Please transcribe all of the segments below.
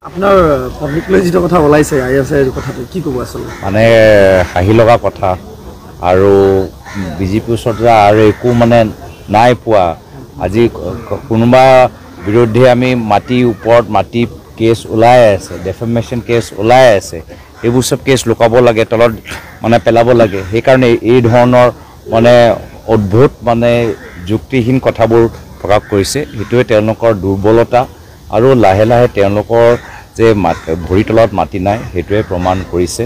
আপনাৰ পত্নীক লৈ যেটা কথা ওলাইছে আইএসআইৰ কথাটো কি ক'ব আসলে মানে হাঁহি লগা কথা আৰু বিজেপিৰ ওচৰত আৰু একো মানে নাই পোৱা আজি কোনোবা বিৰোধী আমি মাটি ওপৰত মাটি কেছ ওলাই আছে ডেফেমেশ্যন কেছ ওলাই আছে এইবোৰ সব কেছ লুকাব লাগে তলত মানে পেলাব লাগে সেইকাৰণে এই ধৰণৰ মানে অদ্ভুত মানে যুক্তিহীন কথাবোৰ প্ৰকাশ কৰিছে সেইটোৱে তেওঁলোকৰ দুৰ্বলতা আৰু লাহে লাহে তেওঁলোকৰ যে ভৰি তলত মাটি নাই সেইটোৱে প্ৰমাণ কৰিছে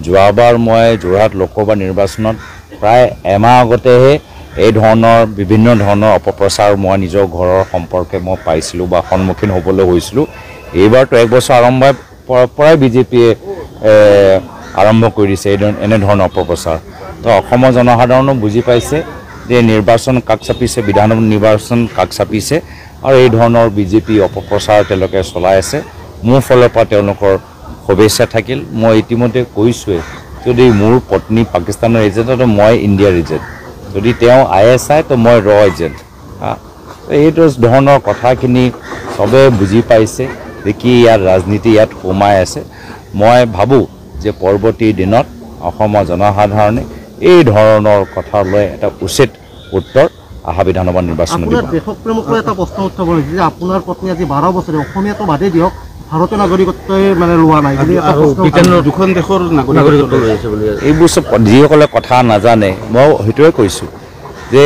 যোৱাবাৰ মই যোৰহাট লোকসভা নিৰ্বাচনত প্ৰায় এমাহ আগতেহে এই ধৰণৰ বিভিন্ন ধৰণৰ অপপ্ৰচাৰ মই নিজৰ ঘৰৰ সম্পৰ্কে মই পাইছিলোঁ বা সন্মুখীন হ'বলৈ হৈছিলোঁ এইবাৰতো এক বছৰ আৰম্ভৰ পৰাই বিজেপিয়ে আৰম্ভ কৰি দিছে এনে ধৰণৰ অপপ্ৰচাৰ তো অসমৰ জনসাধাৰণো বুজি পাইছে যে নিৰ্বাচন কাষ চাপিছে বিধানসভা নিৰ্বাচন কাষ চাপিছে আৰু এই ধৰণৰ বিজেপি অপপ্ৰচাৰ তেওঁলোকে চলাই আছে মোৰ ফালৰ পৰা তেওঁলোকৰ শুভেচ্ছা থাকিল মই ইতিমধ্যে কৈছোঁৱে যদি মোৰ পত্নী পাকিস্তানৰ এজেণ্ট তো মই ইণ্ডিয়াৰ এজেণ্ট যদি তেওঁ ISI তো মই ৰ এজেণ্ট এইটো ধৰণৰ কথাখিনি চবে বুজি পাইছে দেখি ইয়াৰ ৰাজনীতি ইয়াত সোমাই আছে মই ভাবোঁ যে পৰৱৰ্তী দিনত অসমৰ জনসাধাৰণে এই ধৰণৰ কথা লৈ এটা উচিত উত্তৰ আহা বিধানসভা নিৰ্বাচনত দিব দেশপ্ৰেমকলৈ এটা প্ৰশ্ন উত্থাপন হৈছে যে আপোনাৰ পত্নী আজি 12 বছৰে অসমীয়াটো বাদে দিয়ক ভাৰতীয় নাগৰিকত্বই মানে লোৱা নাই দুখন দেশৰ নাগৰিকত্ব লৈ আছে বুলি এইবোৰ চব যিসকলে কথা নাজানে মই সেইটোৱে কৈছোঁ যে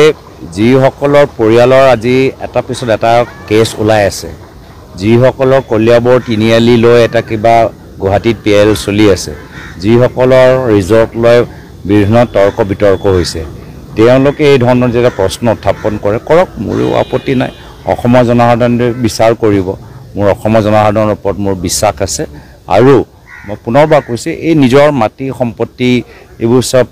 যিসকলৰ পৰিয়ালৰ আজি এটা পিছত এটা কেছ ওলাই আছে যিসকলৰ কলিয়াবৰ তিনিআলি লৈ এটা কিবা গুৱাহাটীত PL চলি আছে যিসকলৰ ৰিজৰ্ট লৈ বিভিন্ন তৰ্ক বিতৰ্ক হৈছে তেওঁলোকে এই ধৰণৰ যেতিয়া প্ৰশ্ন উত্থাপন কৰে কৰক মোৰো আপত্তি নাই অসমৰ জনসাধাৰণে বিচাৰ কৰিব মোৰ অসমৰ জনসাধাৰণৰ ওপৰত মোৰ বিশ্বাস আছে আৰু মই পুনৰবাৰ কৈছোঁ এই নিজৰ মাটি সম্পত্তি এইবোৰ চব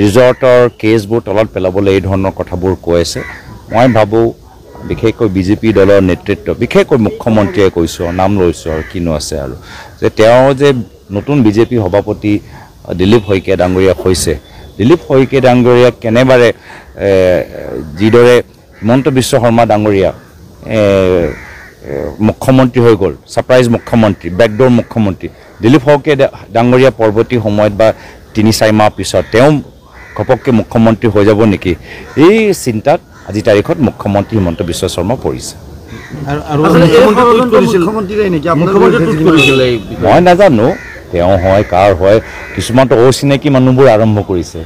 ৰিজৰ্টৰ কেছবোৰ তলত পেলাবলৈ এই ধৰণৰ কথাবোৰ কৈ আছে মই ভাবোঁ বিশেষকৈ বিজেপি দলৰ নেতৃত্ব বিশেষকৈ মুখ্যমন্ত্ৰীয়ে কৈছোঁ নাম লৈছোঁ আৰু কিনো আছে আৰু যে তেওঁ যে নতুন বিজেপি সভাপতি দিলীপ শইকীয়া ডাঙৰীয়া হৈছে দিলীপ শইকীয়া ডাঙৰীয়াক কেনেবাৰে যিদৰে হিমন্ত বিশ্ব শৰ্মা ডাঙৰীয়া মুখ্যমন্ত্ৰী হৈ গ'ল ছাৰপ্ৰাইজ মুখ্যমন্ত্ৰী বেকডোৰ মুখ্যমন্ত্ৰী দিলীপ শইকীয়া ডাঙৰীয়া পৰৱৰ্তী সময়ত বা 3-4 মাহ পিছত তেওঁ ঘপককৈ মুখ্যমন্ত্ৰী হৈ যাব নেকি এই চিন্তাত আজি তাৰিখত মুখ্যমন্ত্ৰী হিমন্ত বিশ্ব শৰ্মা পৰিছে মই নাজানো তেওঁ হয় কাৰ হয় কিছুমানতো অচিনাকি মানুহবোৰ আৰম্ভ কৰিছে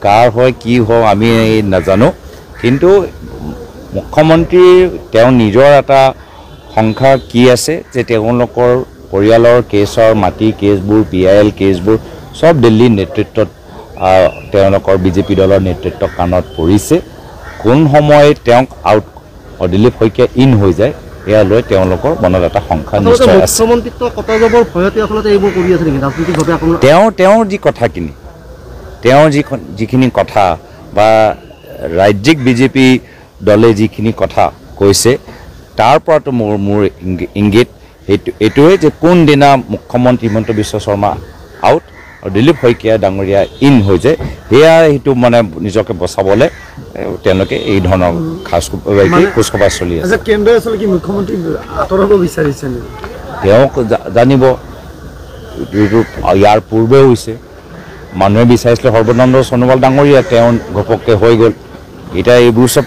কাৰ হয় কি হয় আমি নাজানো কিন্তু মুখ্যমন্ত্ৰী তেওঁ নিজৰ এটা সংখ্যা কি আছে যে তেওঁলোকৰ পৰিয়ালৰ কেছৰ মাটি কেছবোৰ PIL কেছবোৰ সব দিল্লীৰ নেতৃত্বত তেওঁলোকৰ বিজেপি দলৰ নেতৃত্ব কাণত পৰিছে কোন সময়ত তেওঁক আউট দিলীপ শইকীয়া ইন হৈ যায় এয়া লৈ তেওঁলোকৰ মনত এটা সংখ্যা নিশ্চয় আছে মুখ্যমন্ত্ৰীত্ব কটা যাবৰ ভয়তে আচলতে এইবোৰ কৰি আছে নেকি ৰাজনৈতিকভাৱে আপোনাৰ তেওঁৰ যি কথাখিনি তেওঁৰ যিখিনি কথা বা ৰাজ্যিক বিজেপি দলে যিখিনি কথা কৈছে তাৰ পৰাতো মোৰ ইংগিত এইটোৱে যে কোনদিনা মুখ্যমন্ত্ৰী হিমন্ত বিশ্ব শৰ্মা আউট আৰু দিলীপ শইকীয়া ডাঙৰীয়া ইন হৈ যায় সেয়া সেইটো মানে নিজকে বচাবলৈ তেওঁলোকে এই ধৰণৰ খোজখবৰ চলি আছে কেন্দ্ৰই আচলতে কি মুখ্যমন্ত্ৰী আঁতৰাব বিচাৰিছে তেওঁক জানিব ইয়াৰ পূৰ্বেও হৈছে মানুহে বিচাৰিছিলে সৰ্বানন্দ সোণোৱাল ডাঙৰীয়া তেওঁ ঘপককৈ হৈ গ'ল এতিয়া এইবোৰ চব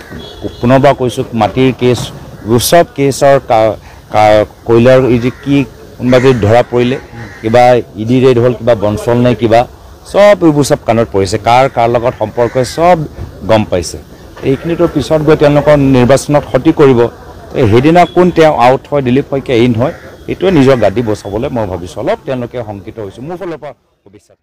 পুনৰবাৰ কৈছোঁ মাটিৰ কেছ এইবোৰ চব কেছৰ কয়লাৰ এই যে কি কোনোবা যদি ধৰা পৰিলে কিবা ED ৰেড হ'ল কিবা বঞ্চল নে কিবা সব এইবোৰ চব কাণত পৰিছে কাৰ লগত সম্পৰ্ক সব গম পাইছে এইখিনিতো পিছত গৈ তেওঁলোকৰ নিৰ্বাচনত ক্ষতি কৰিব সেইদিনা কোন তেওঁ আউট হয় দিলীপ শইকীয়া ইন হয় এইটোৱে নিজৰ গাদী বচাবলৈ মই ভাবিছোঁ অলপ তেওঁলোকে শংকিত হৈছে মোৰ ফালৰ পৰা শুভেচ্ছা